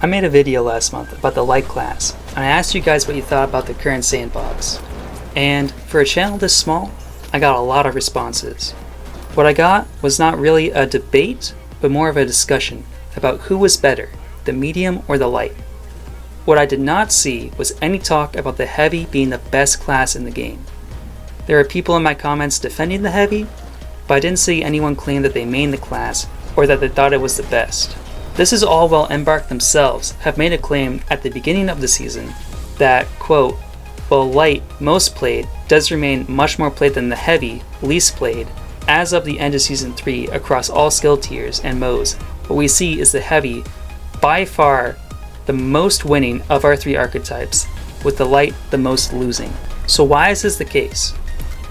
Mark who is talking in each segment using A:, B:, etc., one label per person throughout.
A: I made a video last month about the light class, and I asked you guys what you thought about the current sandbox. And for a channel this small, I got a lot of responses. What I got was not really a debate, but more of a discussion about who was better, the medium or the light. What I did not see was any talk about the heavy being the best class in the game. There are people in my comments defending the heavy, but I didn't see anyone claim that they mained the class or that they thought it was the best. This is all while Embark themselves have made a claim at the beginning of the season that, quote, while light, most played, does remain much more played than the heavy, least played, as of the end of Season 3 across all skill tiers and modes, what we see is the heavy, by far, the most winning of our three archetypes, with the light the most losing. So why is this the case?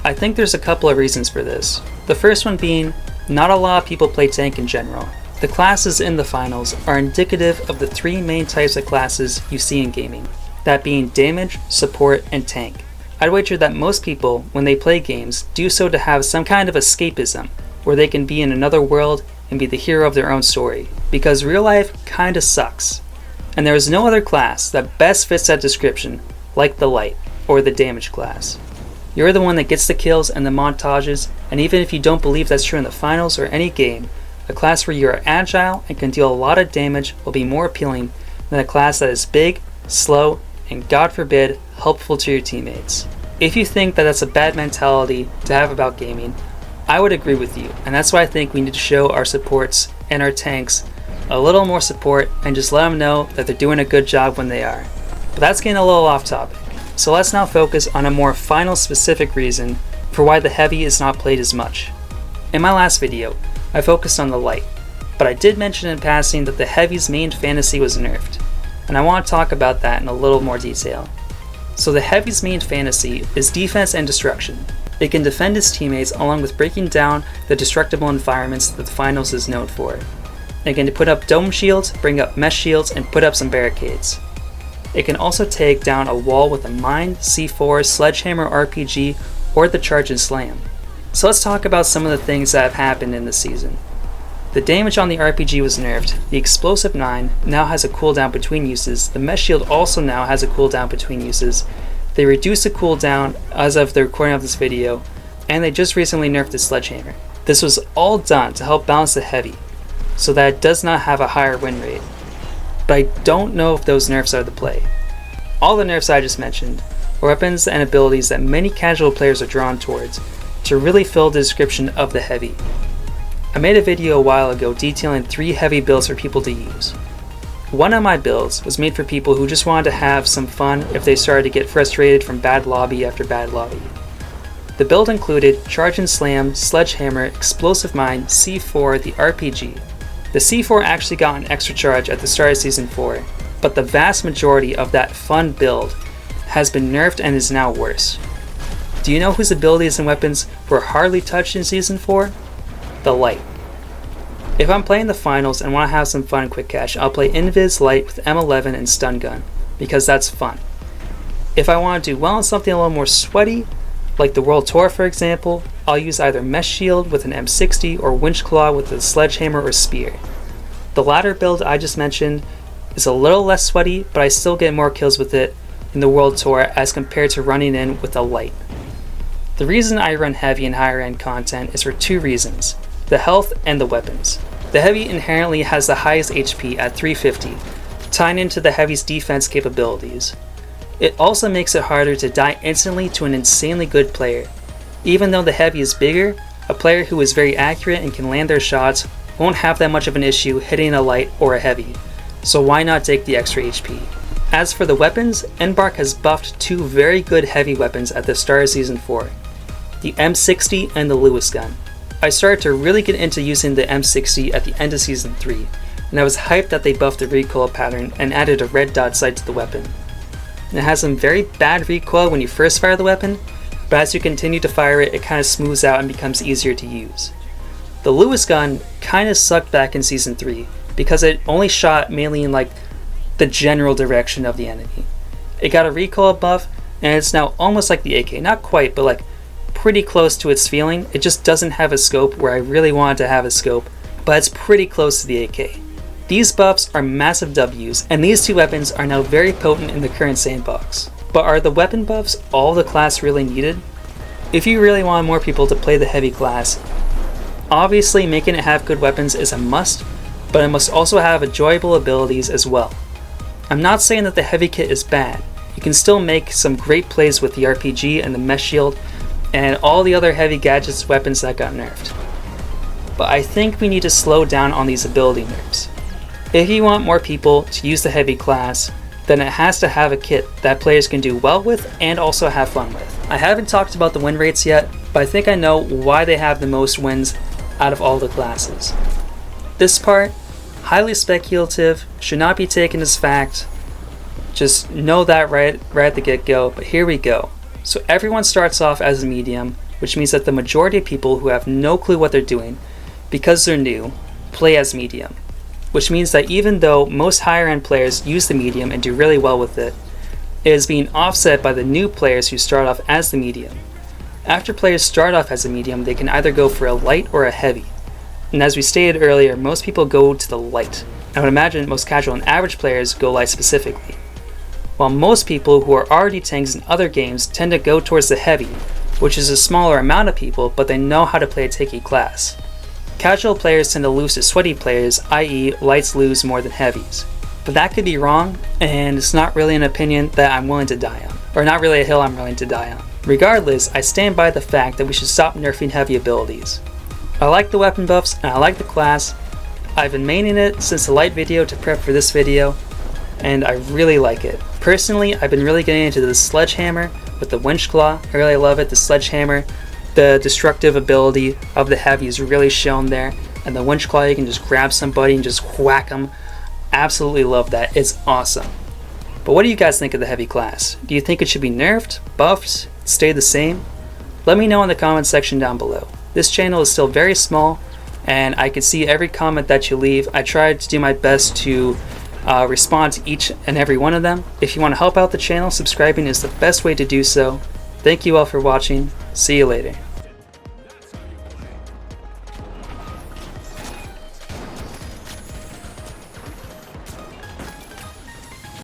A: I think there's a couple of reasons for this. The first one being, not a lot of people play tank in general. The classes in the finals are indicative of the three main types of classes you see in gaming, that being damage, support, and tank. I'd wager that most people, when they play games, do so to have some kind of escapism, where they can be in another world and be the hero of their own story, because real life kinda sucks. And there is no other class that best fits that description like the light, or the damage class. You're the one that gets the kills and the montages, and even if you don't believe that's true in the finals or any game, a class where you are agile and can deal a lot of damage will be more appealing than a class that is big, slow, and God forbid, helpful to your teammates. If you think that that's a bad mentality to have about gaming, I would agree with you, and that's why I think we need to show our supports and our tanks a little more support and just let them know that they're doing a good job when they are. But that's getting a little off topic, so let's now focus on a more final specific reason for why the heavy is not played as much. In my last video, I focused on the light, but I did mention in passing that the heavy's main fantasy was nerfed, and I want to talk about that in a little more detail. So the heavy's main fantasy is defense and destruction. It can defend its teammates along with breaking down the destructible environments that the finals is known for. It can put up dome shields, bring up mesh shields, and put up some barricades. It can also take down a wall with a mine, C4, sledgehammer RPG, or the charge and slam. So let's talk about some of the things that have happened in this season. The damage on the RPG was nerfed, the explosive 9 now has a cooldown between uses, the mesh shield also now has a cooldown between uses, they reduced the cooldown as of the recording of this video, and they just recently nerfed the sledgehammer. This was all done to help balance the heavy, so that it does not have a higher win rate. But I don't know if those nerfs are the play. All the nerfs I just mentioned are weapons and abilities that many casual players are drawn towards to really fill the description of the heavy. I made a video a while ago detailing 3 heavy builds for people to use. One of my builds was made for people who just wanted to have some fun if they started to get frustrated from bad lobby after bad lobby. The build included Charge and Slam, Sledgehammer, Explosive Mine, C4, the RPG. The C4 actually got an extra charge at the start of Season 4, but the vast majority of that fun build has been nerfed and is now worse. Do you know whose abilities and weapons were hardly touched in Season 4? The light. If I'm playing the finals and want to have some fun and quick cash, I'll play Invis Light with M11 and Stun Gun, because that's fun. If I want to do well on something a little more sweaty, like the World Tour for example, I'll use either Mesh Shield with an M60 or Winch Claw with a Sledgehammer or Spear. The latter build I just mentioned is a little less sweaty, but I still get more kills with it in the World Tour as compared to running in with a light. The reason I run heavy in higher end content is for 2 reasons, the health and the weapons. The heavy inherently has the highest HP at 350, tying into the heavy's defense capabilities. It also makes it harder to die instantly to an insanely good player. Even though the heavy is bigger, a player who is very accurate and can land their shots won't have that much of an issue hitting a light or a heavy, so why not take the extra HP? As for the weapons, Embark has buffed 2 very good heavy weapons at the start of Season 4, the M60 and the Lewis gun. I started to really get into using the M60 at the end of Season 3, and I was hyped that they buffed the recoil pattern and added a red dot sight to the weapon. It has some very bad recoil when you first fire the weapon, but as you continue to fire it, it kind of smooths out and becomes easier to use. The Lewis gun kind of sucked back in Season 3, because it only shot mainly in like the general direction of the enemy. It got a recoil buff, and it's now almost like the AK, not quite, but like pretty close to its feeling. It just doesn't have a scope where I really wanted to have a scope, but it's pretty close to the AK. These buffs are massive W's, and these two weapons are now very potent in the current sandbox. But are the weapon buffs all the class really needed? If you really want more people to play the heavy class, obviously making it have good weapons is a must, but it must also have enjoyable abilities as well. I'm not saying that the heavy kit is bad. You can still make some great plays with the RPG and the mesh shield and all the other heavy gadgets weapons that got nerfed. But I think we need to slow down on these ability nerfs. If you want more people to use the heavy class, then it has to have a kit that players can do well with and also have fun with. I haven't talked about the win rates yet, but I think I know why they have the most wins out of all the classes. This part, highly speculative, should not be taken as fact. Just know that right at the get-go, but here we go. So everyone starts off as a medium, which means that the majority of people who have no clue what they're doing, because they're new, play as medium. Which means that even though most higher end players use the medium and do really well with it, it is being offset by the new players who start off as the medium. After players start off as a medium, they can either go for a light or a heavy. And as we stated earlier, most people go to the light. I would imagine most casual and average players go light specifically. While most people who are already tanks in other games tend to go towards the heavy, which is a smaller amount of people, but they know how to play a tanky class. Casual players tend to lose to sweaty players, i.e. lights lose more than heavies. But that could be wrong, and it's not really an opinion that I'm willing to die on. Or not really a hill I'm willing to die on. Regardless, I stand by the fact that we should stop nerfing heavy abilities. I like the weapon buffs, and I like the class. I've been maining it since the light video to prep for this video, and I really like it. Personally, I've been really getting into the sledgehammer with the winch claw. I really love it. The sledgehammer, the destructive ability of the heavy is really shown there, and the winch claw, you can just grab somebody and just whack them. Absolutely love that. It's awesome. But what do you guys think of the heavy class? Do you think it should be nerfed, buffed, stay the same? Let me know in the comment section down below. This channel is still very small, and I can see every comment that you leave. I try to do my best to respond to each and every one of them. If you want to help out the channel, subscribing is the best way to do so. Thank you all for watching. See you later.